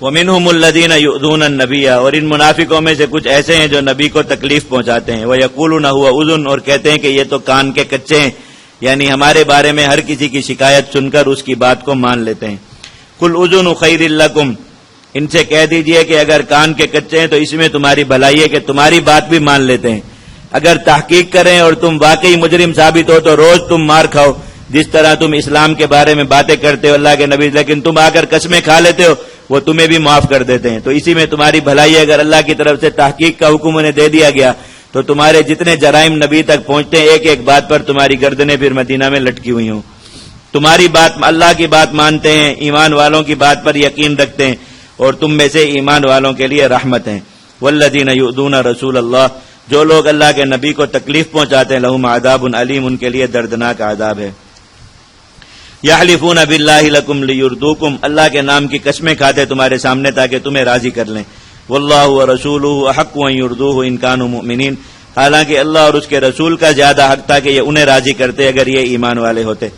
وَمِنْهُمُ الَّذِينَ يُؤْذُونَ النَّبِيَّ، اور ان منافقوں میں سے کچھ ایسے ہیں جو نبی کو تکلیف پہنچاتے ہیں. وَيَقُولُونَ هُوَ أُذُنٌ، اور کہتے ہیں کہ یہ تو کان کے کچے ہیں، یعنی ہمارے بارے میں ہر کسی کی شکایت سن کر اس کی بات کو مان لیتے ہیں. قُلْ أُذُنُ خَيْرٍ لَكُمْ، ان سے کہہ دیجئے کہ اگر کان کے کچے ہیں تو اس میں تمہاری بھلائی ہے کہ تمہاری بات بھی مان لیتے ہیں. اگر تحقیق کریں اور تم واقعی مجرم ثابت ہو تو روز تم مار کھاؤ، جس طرح تم اسلام کے بارے میں باتیں کرتے ہو اللہ کے نبی، لیکن تم آ کر قسمیں کھا لیتے ہو، وہ تمہیں بھی معاف کر دیتے ہیں. تو اسی میں تمہاری بھلائی ہے. اگر اللہ کی طرف سے تحقیق کا حکم انہیں دے دیا گیا تو تمہارے جتنے جرائم نبی تک پہنچتے ہیں، ایک ایک بات پر تمہاری گردنیں پھر مدینہ میں لٹکی ہوئی ہوں. تمہاری بات، اللہ کی بات مانتے ہیں، ایمان والوں کی بات پر یقین رکھتے ہیں، اور تم میں سے ایمان والوں کے لیے رحمت ہیں. والذین یؤذون رسول اللہ، جو لوگ اللہ کے نبی کو تکلیف پہنچاتے ہیں، لہم عذاب علیم، ان کے لیے دردناک عذاب ہے. یحلفون باللہ لکم لیردوکم، اللہ کے نام کی قسمیں کھاتے تمہارے سامنے تاکہ تمہیں راضی کر لیں. واللہ ورسولہ احق ان یردوہ ان کانوا مؤمنین، حالانکہ اللہ اور اس کے رسول کا زیادہ حق تھا کہ یہ انہیں راضی کرتے اگر یہ ایمان والے ہوتے.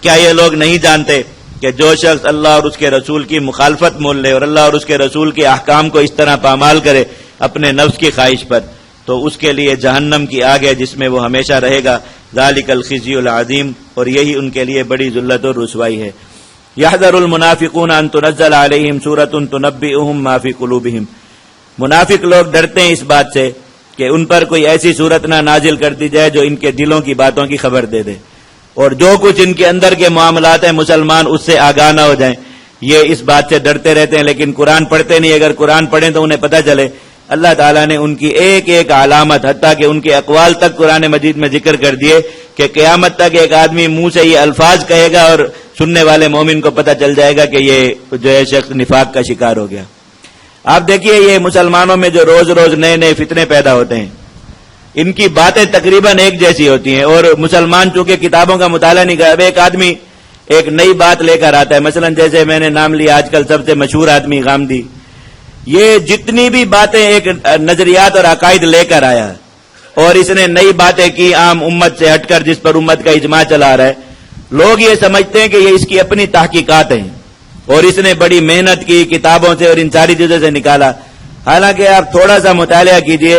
کیا یہ لوگ نہیں جانتے کہ جو شخص اللہ اور اس کے رسول کی مخالفت مول لے اور اللہ اور اس کے رسول کے احکام کو اس طرح پامال کرے اپنے نفس کی خواہش پر، تو اس کے لیے جہنم کی آگ ہے جس میں وہ ہمیشہ رہے گا. ذالک الخزی العظیم، اور یہی ان کے لیے بڑی ذلت اور رسوائی ہے. یحذر المنافقون ان تنزل علیہم سورۃ تنبئہم ما فی قلوبہم، منافق لوگ ڈرتے ہیں اس بات سے کہ ان پر کوئی ایسی صورت نہ نازل کر دی جائے جو ان کے دلوں کی باتوں کی خبر دے دے، اور جو کچھ ان کے اندر کے معاملات ہیں مسلمان اس سے آگاہ نہ ہو جائیں. یہ اس بات سے ڈرتے رہتے ہیں لیکن قرآن پڑھتے نہیں. اگر قرآن پڑھیں تو انہیں پتہ چلے اللہ تعالیٰ نے ان کی ایک ایک علامت، حتیٰ کہ ان کے اقوال تک قرآن مجید میں ذکر کر دیے کہ قیامت تک ایک آدمی منہ سے یہ الفاظ کہے گا اور سننے والے مومن کو پتہ چل جائے گا کہ یہ جو ہے شخص نفاق کا شکار ہو گیا. آپ دیکھیے یہ مسلمانوں میں جو روز روز نئے نئے فتنے پیدا ہوتے ہیں، ان کی باتیں تقریباً ایک جیسی ہوتی ہیں، اور مسلمان چونکہ کتابوں کا مطالعہ نہیں کرتا، ایک آدمی ایک نئی بات لے کر آتا ہے. مثلا جیسے میں نے نام لیا آج کل سب سے مشہور آدمی غامدی، یہ جتنی بھی باتیں ایک نظریات اور عقائد لے کر آیا اور اس نے نئی باتیں کی عام امت سے ہٹ کر جس پر امت کا اجماع چلا رہا ہے، لوگ یہ سمجھتے ہیں کہ یہ اس کی اپنی تحقیقات ہیں اور اس نے بڑی محنت کی کتابوں سے اور ان ساری چیزوں سے نکالا. حالانکہ آپ تھوڑا سا مطالعہ کیجئے،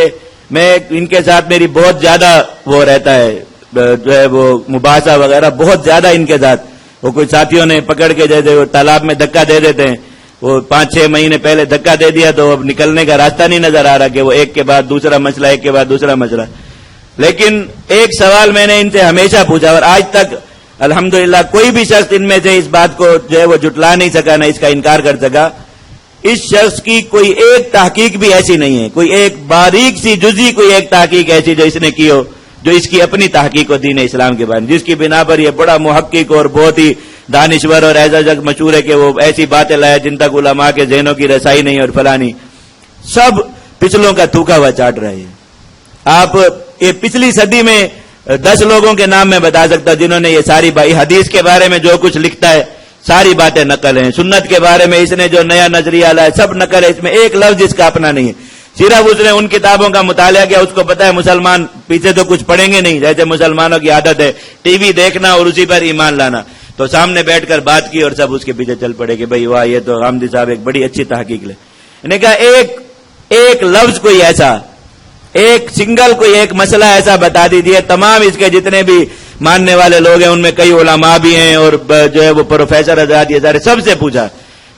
میں ان کے ساتھ میری بہت زیادہ وہ رہتا ہے جو ہے وہ مباحثہ وغیرہ بہت زیادہ ان کے ساتھ. وہ کوئی ساتھیوں نے پکڑ کے جیسے وہ تالاب میں دھکا دے دیتے ہیں، وہ 5-6 مہینے پہلے دھکا دے دیا تو اب نکلنے کا راستہ نہیں نظر آ رہا کہ وہ ایک کے بعد دوسرا مسئلہ، ایک کے بعد دوسرا مسئلہ. لیکن ایک سوال میں نے ان سے ہمیشہ پوچھا اور آج تک الحمدللہ کوئی بھی شخص ان میں سے اس بات کو جو ہے وہ جھٹلا نہیں سکا، نہ اس کا انکار کر سکا. اس شخص کی کوئی ایک تحقیق بھی ایسی نہیں ہے، کوئی ایک باریک سی جزئی کوئی ایک تحقیق ایسی جو اس نے کی ہو جو اس کی اپنی تحقیق و دین اسلام کے بارے میں، جس کی بنا پر یہ بڑا محقق اور بہت ہی دانشور اور ایسا جگ مشہور ہے کہ وہ ایسی باتیں لائے جن تک علماء کے ذہنوں کی رسائی نہیں اور فلانی، سب پچھلوں کا تھوکا ہوا چاٹ رہے ہیں. آپ یہ پچھلی صدی میں 10 لوگوں کے نام میں بتا سکتا ہوں جنہوں نے یہ ساری حدیث کے بارے میں جو کچھ لکھتا ہے ساری باتیں نقل ہیں. سنت کے بارے میں اس نے جو نیا نظریہ لایا سب نقل ہے، اس میں ایک لفظ اس کا اپنا نہیں ہے. صرف اس نے ان کتابوں کا مطالعہ کیا. اس کو پتا ہے مسلمان پیچھے تو کچھ پڑھیں گے نہیں، جیسے مسلمانوں کی عادت ہے ٹی وی دیکھنا اور اسی پر ایمان لانا. تو سامنے بیٹھ کر بات کی اور سب اس کے پیچھے چل پڑے کہ بھئی واہ یہ تو غامدی صاحب ایک بڑی اچھی تحقیق لے. انہوں نے کہا ایک لفظ کوئی ایسا، ایک سنگل کوئی ایک مسئلہ ایسا بتا دیجیے. تمام اس کے جتنے بھی ماننے والے لوگ ہیں ان میں کئی علماء بھی ہیں اور جو ہے وہ پروفیسر حضرات یہ سارے، سب سے پوچھا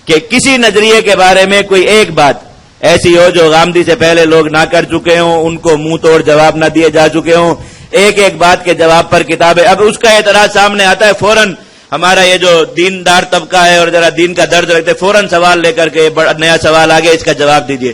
کہ کسی نظریے کے بارے میں کوئی ایک بات ایسی ہو جو غامدی سے پہلے لوگ نہ کر چکے ہوں، ان کو منہ توڑ جواب نہ دیے جا چکے ہوں. ایک ایک بات کے جواب پر کتابیں. اب اس کا اعتراض سامنے آتا ہے فوراً ہمارا یہ جو دیندار طبقہ ہے اور ذرا دین کا درد رکھتے فوراً سوال لے کر کے بڑا نیا سوال آ گیا، اس کا جواب دیجیے.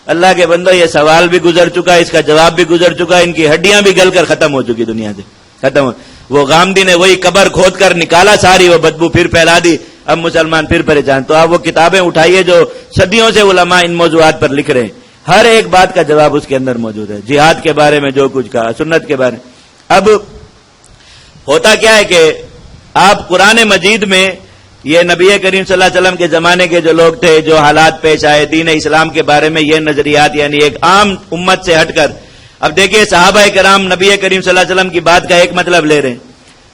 اللہ کے بندو یہ سوال بھی گزر چکا، اس کا جواب بھی گزر چکا، ان کی ہڈیاں بھی گل کر ختم ہو چکی دنیا سے ختم ہو. وہ غامدی نے وہی قبر کھود کر نکالا ساری وہ بدبو پھر پھیلا دی. اب مسلمان پھر پریشان. تو آپ وہ کتابیں اٹھائیے جو صدیوں سے علماء ان موضوعات پر لکھ رہے ہیں، ہر ایک بات کا جواب اس کے اندر موجود ہے. جہاد کے بارے میں جو کچھ کہا، سنت کے بارے میں. اب ہوتا کیا ہے کہ آپ قرآن مجید میں یہ نبی کریم صلی اللہ علیہ وسلم کے زمانے کے جو لوگ تھے، جو حالات پیش آئے دین اسلام کے بارے میں، یہ نظریات یعنی ایک عام امت سے ہٹ کر. اب دیکھیے صحابہ کرام نبی کریم صلی اللہ علیہ وسلم کی بات کا ایک مطلب لے رہے ہیں،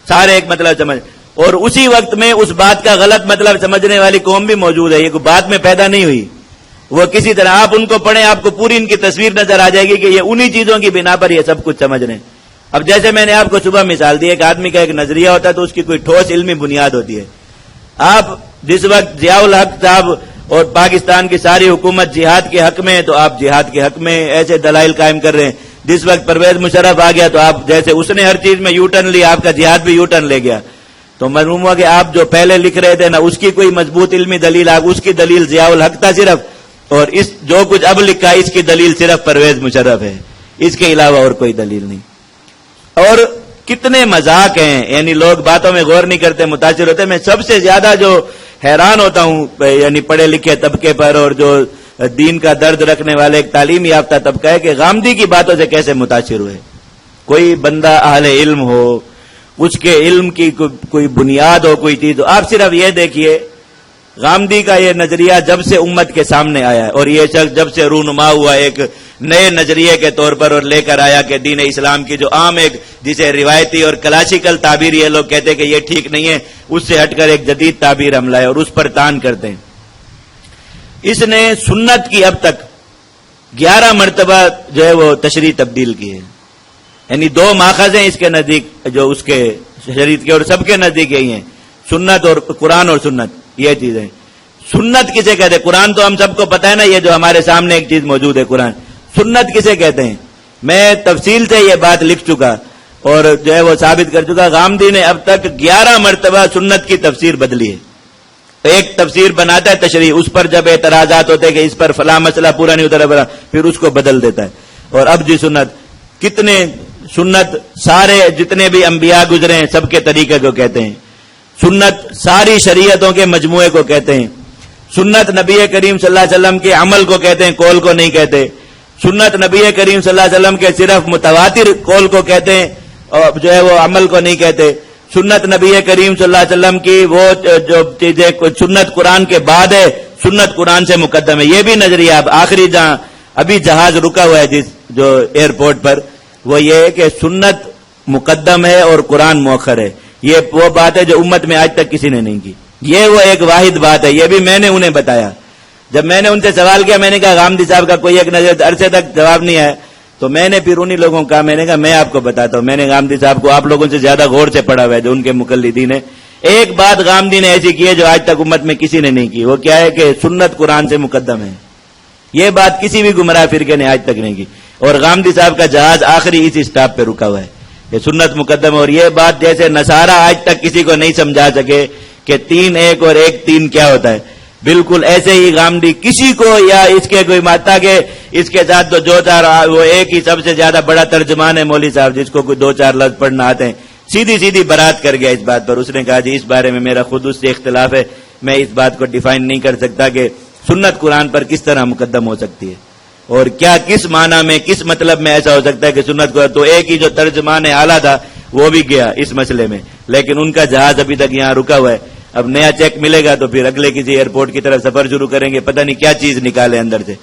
سارے ایک مطلب سمجھ. اور اسی وقت میں اس بات کا غلط مطلب سمجھنے والی قوم بھی موجود ہے. یہ کوئی بات میں پیدا نہیں ہوئی. وہ کسی طرح آپ ان کو پڑھیں, آپ کو پوری ان کی تصویر نظر آ جائے گی کہ یہ انہی چیزوں کی بنا پر یہ سب کچھ سمجھ رہے ہیں. اب جیسے میں نے آپ کو صبح مثال دی, ایک آدمی کا ایک نظریہ ہوتا ہے تو اس کی کوئی ٹھوس علمی بنیاد ہوتی ہے. آپ جس وقت ضیاء الحق صاحب اور پاکستان کی ساری حکومت جہاد کے حق میں ہے تو آپ جہاد کے حق میں ایسے دلائل قائم کر رہے ہیں. جس وقت پرویز مشرف آ گیا تو آپ جیسے اس نے ہر چیز میں یو ٹرن لیا, آپ کا جہاد بھی یو ٹرن لے گیا. تو معلوم ہوا کہ آپ جو پہلے لکھ رہے تھے نا اس کی کوئی مضبوط علمی دلیل, آپ اس کی دلیل ضیاء الحق تھا صرف, اور اس جو کچھ اب لکھا اس کی دلیل صرف پرویز مشرف ہے, اس کے علاوہ اور کوئی دلیل نہیں. اور کتنے مذاق ہیں, یعنی لوگ باتوں میں غور نہیں کرتے, متاثر ہوتے. میں سب سے زیادہ جو حیران ہوتا ہوں یعنی پڑھے لکھے طبقے پر اور جو دین کا درد رکھنے والے ایک تعلیم یافتہ طبقہ ہے کہ غامدی کی باتوں سے کیسے متاثر ہوئے. کوئی بندہ اہل علم ہو, اس کے علم کی کوئی بنیاد ہو, کوئی چیز ہو. آپ صرف یہ دیکھیے غامدی کا یہ نظریہ جب سے امت کے سامنے آیا ہے اور یہ شخص جب سے رونما ہوا ایک نئے نظریے کے طور پر اور لے کر آیا کہ دین اسلام کی جو عام ایک جسے روایتی اور کلاسیکل تعبیر یہ لوگ کہتے ہیں کہ یہ ٹھیک نہیں ہے, اس سے ہٹ کر ایک جدید تعبیر ہم لائے اور اس پر تان کرتے ہیں. اس نے سنت کی اب تک 11 مرتبہ جو ہے وہ تشریح تبدیل کی ہے. یعنی 2 ماخذ ہیں اس کے نزدیک جو اس کے شریعت کے, اور سب کے نزدیک یہی ہیں, سنت اور قرآن اور سنت. یہ چیزیں سنت کسے کہتے ہیں؟ قرآن تو ہم سب کو پتہ ہے نا, یہ جو ہمارے سامنے ایک چیز موجود ہے قرآن. سنت کسے کہتے ہیں؟ میں تفصیل سے یہ بات لکھ چکا اور جو ہے وہ ثابت کر چکا. غامدی نے اب تک 11 مرتبہ سنت کی تفسیر بدلی ہے. ایک تفسیر بناتا ہے تشریح, اس پر جب اعتراضات ہوتے ہیں کہ اس پر فلاں مسئلہ پورا نہیں اترا, پھر اس کو بدل دیتا ہے. اور اب جی سنت, کتنے سنت سارے جتنے بھی انبیاء گزرے ہیں سب کے طریقے کو کہتے ہیں. سنت ساری شریعتوں کے مجموعے کو کہتے ہیں. سنت نبی کریم صلی اللہ علیہ وسلم کے عمل کو کہتے ہیں, قول کو نہیں کہتے. سنت نبی کریم صلی اللہ علیہ وسلم کے صرف متواتر قول کو کہتے ہیں اور جو ہے وہ عمل کو نہیں کہتے. سنت نبی کریم صلی اللہ علیہ وسلم کی وہ جو چیزیں سنت قرآن کے بعد ہے, سنت قرآن سے مقدم ہے. یہ بھی نظریہ اب آخری جہاں ابھی جہاز رکا ہوا ہے جس جو ایئرپورٹ پر, وہ یہ ہے کہ سنت مقدم ہے اور قرآن مؤخر ہے. یہ وہ بات ہے جو امت میں آج تک کسی نے نہیں کی. یہ وہ ایک واحد بات ہے. یہ بھی میں نے انہیں بتایا. جب میں نے ان سے سوال کیا, میں نے کہا غامدی صاحب کا کوئی ایک نظر عرصے تک جواب نہیں آیا, تو میں نے پھر انہی لوگوں کو کہا, میں نے کہا میں آپ کو بتاتا ہوں. میں نے غامدی صاحب کو آپ لوگوں سے زیادہ غور سے پڑھا ہوا ہے جو ان کے مقلدین ہیں. ایک بات غامدی نے ایسی کی ہے جو آج تک امت میں کسی نے نہیں کی. وہ کیا ہے کہ سنت قرآن سے مقدم ہے. یہ بات کسی بھی گمراہ فرقے نے آج تک نہیں کی. اور غامدی صاحب کا جہاز آخری اس اسٹاپ پہ رکا ہوا ہے کہ سنت مقدم. اور یہ بات جیسے نصارہ آج تک کسی کو نہیں سمجھا سکے کہ 3 1 اور 1 3 کیا ہوتا ہے, بالکل ایسے ہی غامدی کسی کو یا اس کے کوئی ماتا کے اس کے ساتھ تو جو چار وہ ایک ہی سب سے زیادہ بڑا ترجمان ہے مولوی صاحب, جس کو کوئی 2-4 لفظ پڑھنا آتے ہیں, سیدھی برات کر گیا اس بات پر. اس نے کہا جی اس بارے میں میرا خود اس سے اختلاف ہے, میں اس بات کو ڈیفائن نہیں کر سکتا کہ سنت قرآن پر کس طرح مقدم ہو سکتی ہے اور کیا کس معنی میں کس مطلب میں ایسا ہو سکتا ہے کہ سنت قرآن. تو ایک ہی جو ترجمان اعلیٰ تھا وہ بھی گیا اس مسئلے میں, لیکن ان کا جہاز ابھی تک یہاں رکا ہوا ہے. اب نیا چیک ملے گا تو پھر اگلے کسی ایئرپورٹ کی طرف سفر شروع کریں گے, پتہ نہیں کیا چیز نکالے اندر سے.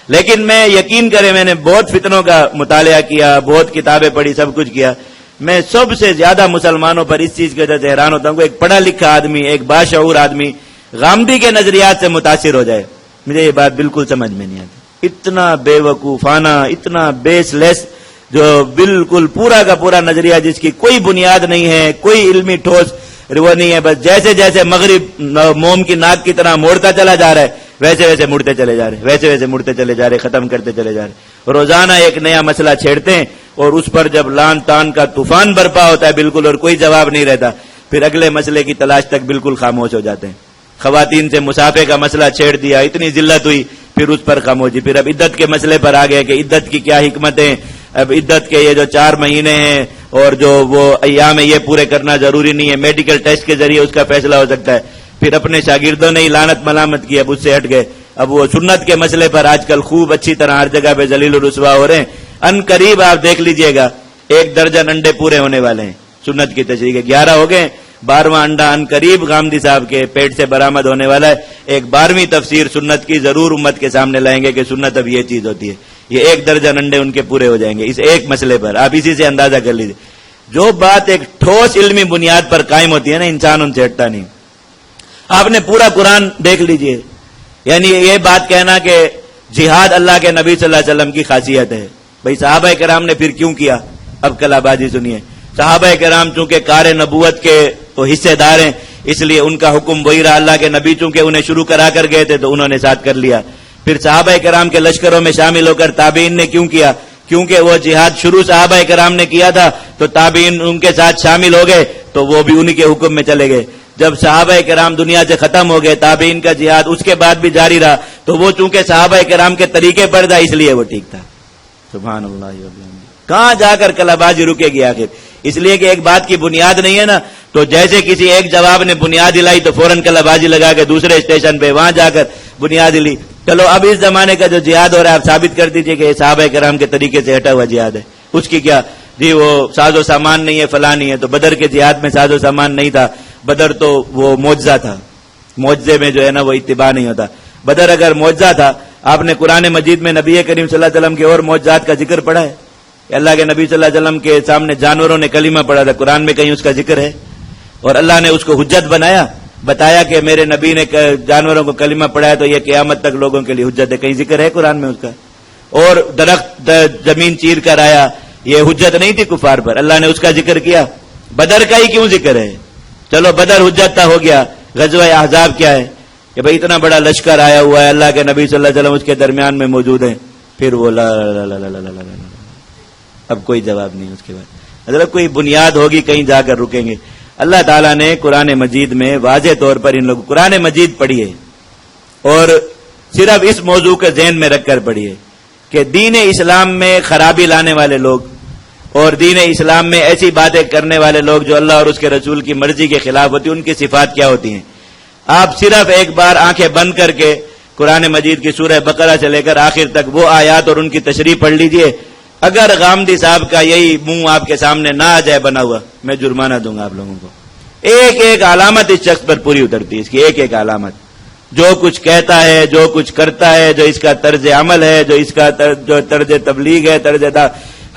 لیکن میں یقین کریں, میں نے بہت فتنوں کا مطالعہ کیا, بہت کتابیں پڑھی, سب کچھ کیا. میں سب سے زیادہ مسلمانوں پر اس چیز کی وجہ سے حیران ہوتا ہوں کہ ایک پڑھا لکھا آدمی, ایک باشعور آدمی غامدی کے نظریات سے متاثر ہو جائے. مجھے یہ بات بالکل سمجھ میں نہیں آتی. اتنا بے وقوفانہ, اتنا بیس لیس, جو بالکل پورا کا پورا نظریہ جس کی کوئی بنیاد نہیں ہے, کوئی علمی ٹھوس وہ نہیں ہے. بس جیسے جیسے مغرب موم کی ناک کی طرح موڑتا چلا جا رہا ہے ویسے ویسے مڑتے چلے جا رہے, ویسے ویسے مڑتے چلے جا رہے, ختم کرتے چلے جا رہے. روزانہ ایک نیا مسئلہ چھیڑتے ہیں اور اس پر جب لان تان کا طوفان برپا ہوتا ہے بالکل اور کوئی جواب نہیں رہتا, پھر اگلے مسئلے کی تلاش تک بالکل خاموش ہو جاتے ہیں. خواتین سے مسافے کا مسئلہ چھیڑ دیا, اتنی ذلت ہوئی, پھر اس پر خاموشی. پھر اب عدت کے مسئلے پر آ گئے کہ عدت کی کیا حکمتیں. اب عدت کے یہ جو 4 مہینے ہیں اور جو وہ ایام یہ پورے کرنا ضروری نہیں ہے, میڈیکل ٹیسٹ کے ذریعے اس کا فیصلہ ہو سکتا ہے. پھر اپنے شاگردوں نے ہی لعنت ملامت کی, اب اس سے ہٹ گئے. اب وہ سنت کے مسئلے پر آج کل خوب اچھی طرح ہر جگہ پہ ذلیل و رسوا ہو رہے ہیں. ان قریب آپ دیکھ لیجئے گا 1 درجن انڈے پورے ہونے والے ہیں سنت کی تشریح کے. 11 ہو گئے, 12واں انڈا ان قریب غامدی صاحب کے پیٹ سے برآمد ہونے والا ہے. ایک 12ویں تفسیر سنت کی ضرور امت کے سامنے لائیں گے کہ سنت اب یہ چیز ہوتی ہے. یہ 1 درجن انڈے ان کے پورے ہو جائیں گے اس ایک مسئلے پر. آپ اسی سے اندازہ کر لیجیے. جو بات ایک ٹھوس علمی بنیاد پر قائم ہوتی ہے نا، انسان ان سے ہٹتا نہیں. آپ نے پورا قرآن دیکھ لیجئے، یعنی یہ بات کہنا کہ جہاد اللہ کے نبی صلی اللہ علیہ وسلم کی خاصیت ہے، بھئی صحابہ کرام نے پھر کیوں کیا؟ اب کلا بازی سنیے. صحابہ کرام چونکہ کار نبوت کے تو حصے دار ہیں، اس لیے ان کا حکم وہی رہا. اللہ کے نبی چونکہ انہیں شروع کرا کر گئے تھے تو انہوں نے ساتھ کر لیا. پھر صحابہ کرام کے لشکروں میں شامل ہو کر تابعین نے کیوں کیا؟ کیونکہ وہ جہاد شروع صحابہ کرام نے کیا تھا تو تابعین ان کے ساتھ شامل ہو گئے تو وہ بھی انہی کے حکم میں چلے گئے. جب صحابہ کرام دنیا سے ختم ہو گئے، تابعین کا جہاد اس کے بعد بھی جاری رہا تو وہ چونکہ صحابہ کرام کے طریقے پر تھا اس لیے وہ ٹھیک تھا. سبحان اللہ. کہاں جا کر کلا بازی رکے گی آخر؟ اس لیے کہ ایک بات کی بنیاد نہیں ہے نا، تو جیسے کسی ایک جواب نے بنیاد ہلائی تو فوراً کلا بازی لگا کے دوسرے اسٹیشن پہ وہاں جا کر بنیاد ہلی. چلو اب اس زمانے کا جو جہاد ہو رہا ہے آپ ثابت کر دیجئے کہ یہ صحابہ کرام کے طریقے سے ہٹا ہوا جہاد ہے. اس کی کیا جی وہ ساز و سامان نہیں ہے، فلاں نہیں ہے. تو بدر کے جہاد میں ساز و سامان نہیں تھا، بدر تو وہ معجزہ تھا. معجزے میں جو ہے نا وہ اتباع نہیں ہوتا. بدر اگر معجزہ تھا، آپ نے قرآن مجید میں نبی کریم صلی اللہ علیہ وسلم کے اور معجزات کا ذکر پڑھا ہے؟ اللہ کے نبی صلی اللہ علیہ وسلم کے سامنے جانوروں نے کلمہ پڑھا تھا، قرآن میں کہیں اس کا ذکر ہے؟ اور اللہ نے اس کو حجت بنایا، بتایا کہ میرے نبی نے جانوروں کو کلمہ پڑھایا تو یہ قیامت تک لوگوں کے لیے حجت ہے، کہیں ذکر ہے قرآن میں اس کا؟ اور درخت زمین چیر کر آیا، یہ حجت نہیں تھی کفار پر، اللہ نے اس کا ذکر کیا. بدر کا ہی کیوں ذکر ہے؟ چلو بدر حجت تھا، ہو گیا. غزوہ احزاب کیا ہے کہ بھئی اتنا بڑا لشکر آیا ہوا ہے، اللہ کے نبی صلی اللہ علیہ وسلم اس کے درمیان میں موجود ہیں، پھر وہ لا لا لا لا لا لا لا. اب کوئی جواب نہیں اس کے بعد. حضرت کوئی بنیاد ہوگی کہیں جا کر رکیں گے. اللہ تعالیٰ نے قرآن مجید میں واضح طور پر ان لوگوں قرآن مجید پڑھیے اور صرف اس موضوع کے ذہن میں رکھ کر پڑھیے کہ دین اسلام میں خرابی لانے والے لوگ اور دین اسلام میں ایسی باتیں کرنے والے لوگ جو اللہ اور اس کے رسول کی مرضی کے خلاف ہوتی ہیں، ان کی صفات کیا ہوتی ہیں. آپ صرف ایک بار آنکھیں بند کر کے قرآن مجید کی سورہ بقرہ سے لے کر آخر تک وہ آیات اور ان کی تشریح پڑھ لیجئے. اگر غامدی صاحب کا یہی منہ آپ کے سامنے نہ آ جائے بنا ہوا، میں جرمانہ دوں گا آپ لوگوں کو. ایک ایک علامت اس شخص پر پوری اترتی ہے، اس کی ایک ایک علامت. جو کچھ کہتا ہے، جو کچھ کرتا ہے، جو اس کا طرز عمل ہے، جو اس کا جو طرز تبلیغ ہے،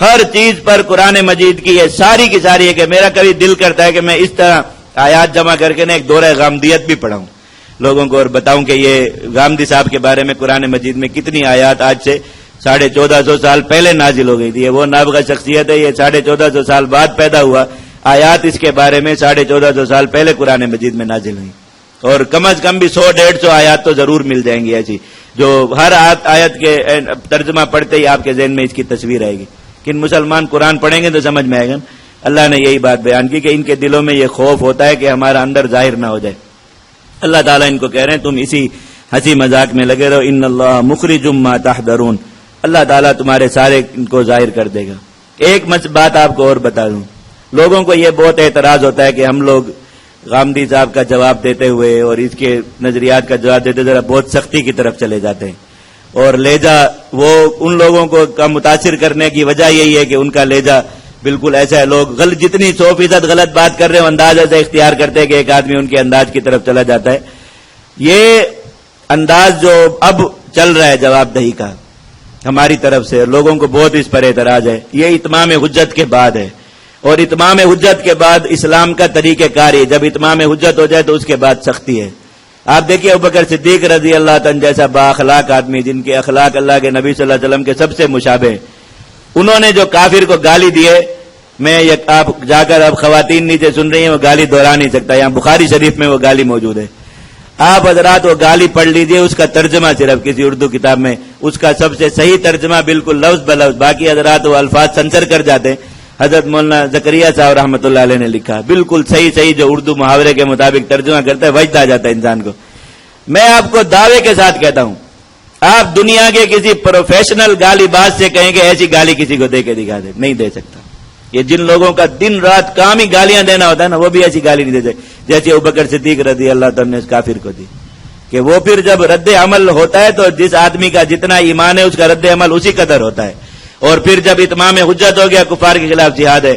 ہر چیز پر قرآن مجید کی یہ ساری کی ساری ہے کہ میرا کبھی دل کرتا ہے کہ میں اس طرح آیات جمع کر کے نا ایک دورہ غامدیت بھی پڑھاؤں لوگوں کو اور بتاؤں کہ یہ غامدی صاحب کے بارے میں قرآن مجید میں کتنی آیات آج سے 1450 سال پہلے نازل ہو گئی تھی. وہ نابغہ شخصیت ہے، یہ 1450 سال بعد پیدا ہوا. آیات اس کے بارے میں 1450 سال پہلے قرآن مجید میں نازل ہوئی، اور کم از کم بھی 100-150 آیات تو ضرور مل جائیں گی ایسی جو ہر آیت کے ترجمہ پڑھتے ہی آپ کے ذہن میں اس کی تصویر آئے گی. کن مسلمان قرآن پڑھیں گے تو سمجھ میں آئے گا. اللہ نے یہی بات بیان کی کہ ان کے دلوں میں یہ خوف ہوتا ہے کہ ہمارا اندر ظاہر نہ ہو جائے. اللہ تعالیٰ ان کو کہہ رہے ہیں تم اسی ہنسی مذاق میں لگے رہو. ان اللہ مخرج ما تحذرون، اللہ تعالیٰ تمہارے سارے ان کو ظاہر کر دے گا. ایک بات آپ کو اور بتا دوں، لوگوں کو یہ بہت اعتراض ہوتا ہے کہ ہم لوگ غامدی صاحب کا جواب دیتے ہوئے اور اس کے نظریات کا جواب دیتے ذرا بہت سختی کی طرف چلے جاتے ہیں، اور لہجہ وہ ان لوگوں کو کا متاثر کرنے کی وجہ یہی ہے کہ ان کا لہجہ بالکل ایسا ہے. لوگ جتنی 100% غلط بات کر رہے ہیں انداز ایسا اختیار کرتے ہیں کہ ایک آدمی ان کے انداز کی طرف چلا جاتا ہے. یہ انداز جو اب چل رہا ہے جواب دہی کا ہماری طرف سے، لوگوں کو بہت اس پر اعتراض ہے. یہ اتمام حجت کے بعد ہے، اور اتمام حجت کے بعد اسلام کا طریقہ کار ہے. جب اتمام حجت ہو جائے تو اس کے بعد سختی ہے. آپ دیکھیے ابوبکر صدیق رضی اللہ عنہ جیسا با اخلاق آدمی جن کے اخلاق اللہ کے نبی صلی اللہ علیہ وسلم کے سب سے مشابہ ہیں، انہوں نے جو کافر کو گالی دیے، میں آپ جا کر اب خواتین نیچے سن رہی ہیں، وہ گالی دہرا نہیں سکتا، یہاں بخاری شریف میں وہ گالی موجود ہے. آپ حضرات وہ گالی پڑھ لیجئے، اس کا ترجمہ صرف کسی اردو کتاب میں، اس کا سب سے صحیح ترجمہ بالکل لفظ بلفظ، باقی حضرات وہ الفاظ سنسر کر جاتے ہیں. حضرت مولانا زکریا صاحب رحمۃ اللہ علیہ نے لکھا، بالکل صحیح جو اردو محاورے کے مطابق ترجمہ کرتا ہے، وجد آ جاتا ہے انسان کو. میں آپ کو دعوے کے ساتھ کہتا ہوں، آپ دنیا کے کسی پروفیشنل گالی باز سے کہیں کہ ایسی گالی کسی کو دے کے دکھا دے، نہیں دے سکتا. یہ جن لوگوں کا دن رات کام ہی گالیاں دینا ہوتا ہے نا، وہ بھی ایسی گالی نہیں دے سکتے جیسے ابوبکر صدیق رضی اللہ تعالیٰ نے اس کافر کو دی. کہ وہ پھر جب رد عمل ہوتا ہے تو جس آدمی کا جتنا ایمان ہے اس کا رد عمل اسی قدر ہوتا ہے، اور پھر جب اتمام حجت ہو گیا کفار کے خلاف جہاد ہے.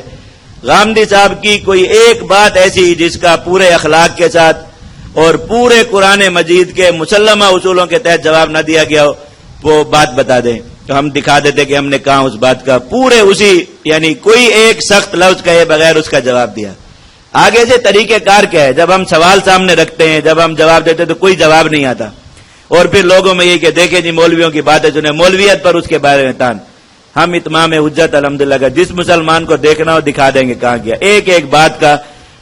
غامدی صاحب کی کوئی ایک بات ایسی جس کا پورے اخلاق کے ساتھ اور پورے قرآن مجید کے مسلمہ اصولوں کے تحت جواب نہ دیا گیا ہو، وہ بات بتا دیں. تو ہم دکھا دیتے کہ ہم نے کہا اس بات کا پورے اسی یعنی کوئی ایک سخت لفظ کہے بغیر اس کا جواب دیا. آگے سے طریقہ کار کیا ہے؟ جب ہم سوال سامنے رکھتے ہیں، جب ہم جواب دیتے تو کوئی جواب نہیں آتا، اور پھر لوگوں میں یہ کہ دیکھیں جی مولویوں کی بات ہے، جو مولویت پر اس کے بارے میں تان. ہم اتمام حجت الحمدللہ کا جس مسلمان کو دیکھنا ہو دکھا دیں گے کہاں کیا، ایک ایک بات کا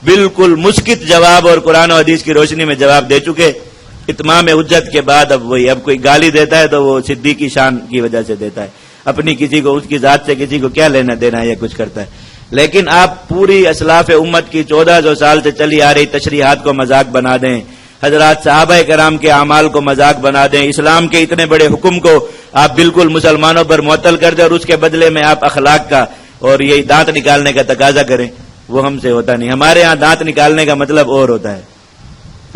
بالکل مسکت جواب اور قرآن و حدیث کی روشنی میں جواب دے چکے. اتمام حجت کے بعد اب کوئی گالی دیتا ہے تو وہ صدیق کی شان کی وجہ سے دیتا ہے، اپنی کسی کو اس کی ذات سے کسی کو کیا لینا دینا ہے، یہ کچھ کرتا ہے. لیکن آپ پوری اسلاف امت کی 1400 سال سے چلی آ رہی تشریحات کو مذاق بنا دیں، حضرات صحابہ کرام کے اعمال کو مذاق بنا دیں، اسلام کے اتنے بڑے حکم کو آپ بالکل مسلمانوں پر معطل کر دیں، اور اس کے بدلے میں آپ اخلاق کا اور یہ دانت نکالنے کا تقاضا کریں، وہ ہم سے ہوتا نہیں. ہمارے ہاں دانت نکالنے کا مطلب اور ہوتا ہے،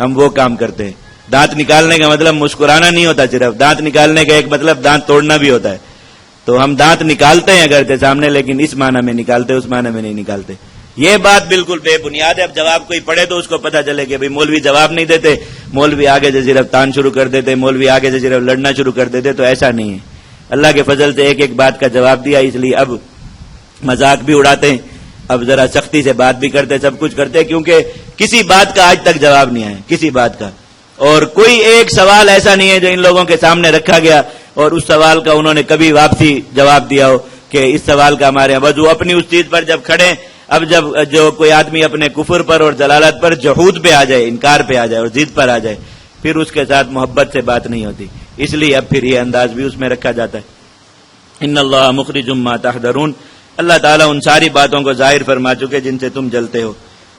ہم وہ کام کرتے ہیں. دانت نکالنے کا مطلب مسکرانا نہیں ہوتا، صرف دانت نکالنے کا ایک مطلب دانت توڑنا بھی ہوتا ہے. تو ہم دانت نکالتے ہیں اگرچہ سامنے، لیکن اس معنی میں نکالتے، اس معنی میں نہیں نکالتے. یہ بات بالکل بے بنیاد ہے. اب جواب کوئی پڑھے تو اس کو پتہ چلے کہ بھئی مولوی جواب نہیں دیتے، مولوی آگے سے صرف تان شروع کر دیتے، مولوی آگے سے صرف لڑنا شروع کر دیتے. تو ایسا نہیں ہے، اللہ کے فضل سے ایک ایک بات کا جواب دیا، اس لیے اب مذاق بھی اڑاتے ہیں، اب ذرا سختی سے بات بھی کرتے، سب کچھ کرتے، کیونکہ کسی بات کا آج تک جواب نہیں آیا، کسی بات کا. اور کوئی ایک سوال ایسا نہیں ہے جو ان لوگوں کے سامنے رکھا گیا اور اس سوال کا انہوں نے کبھی واپسی جواب دیا ہو کہ اس سوال کا ہمارے بس وہ اپنی اس چیز پر جب کھڑے. اب جب جو کوئی آدمی اپنے کفر پر اور جلالت پر جحود پہ آ جائے، انکار پہ آ جائے اور ضد پر آ جائے، پھر اس کے ساتھ محبت سے بات نہیں ہوتی. اس لیے اب پھر یہ انداز بھی اس میں رکھا جاتا ہے. ان اللہ مخرج ما تحذرون، اللہ تعالیٰ ان ساری باتوں کو ظاہر فرما چکے جن سے تم جلتے ہو.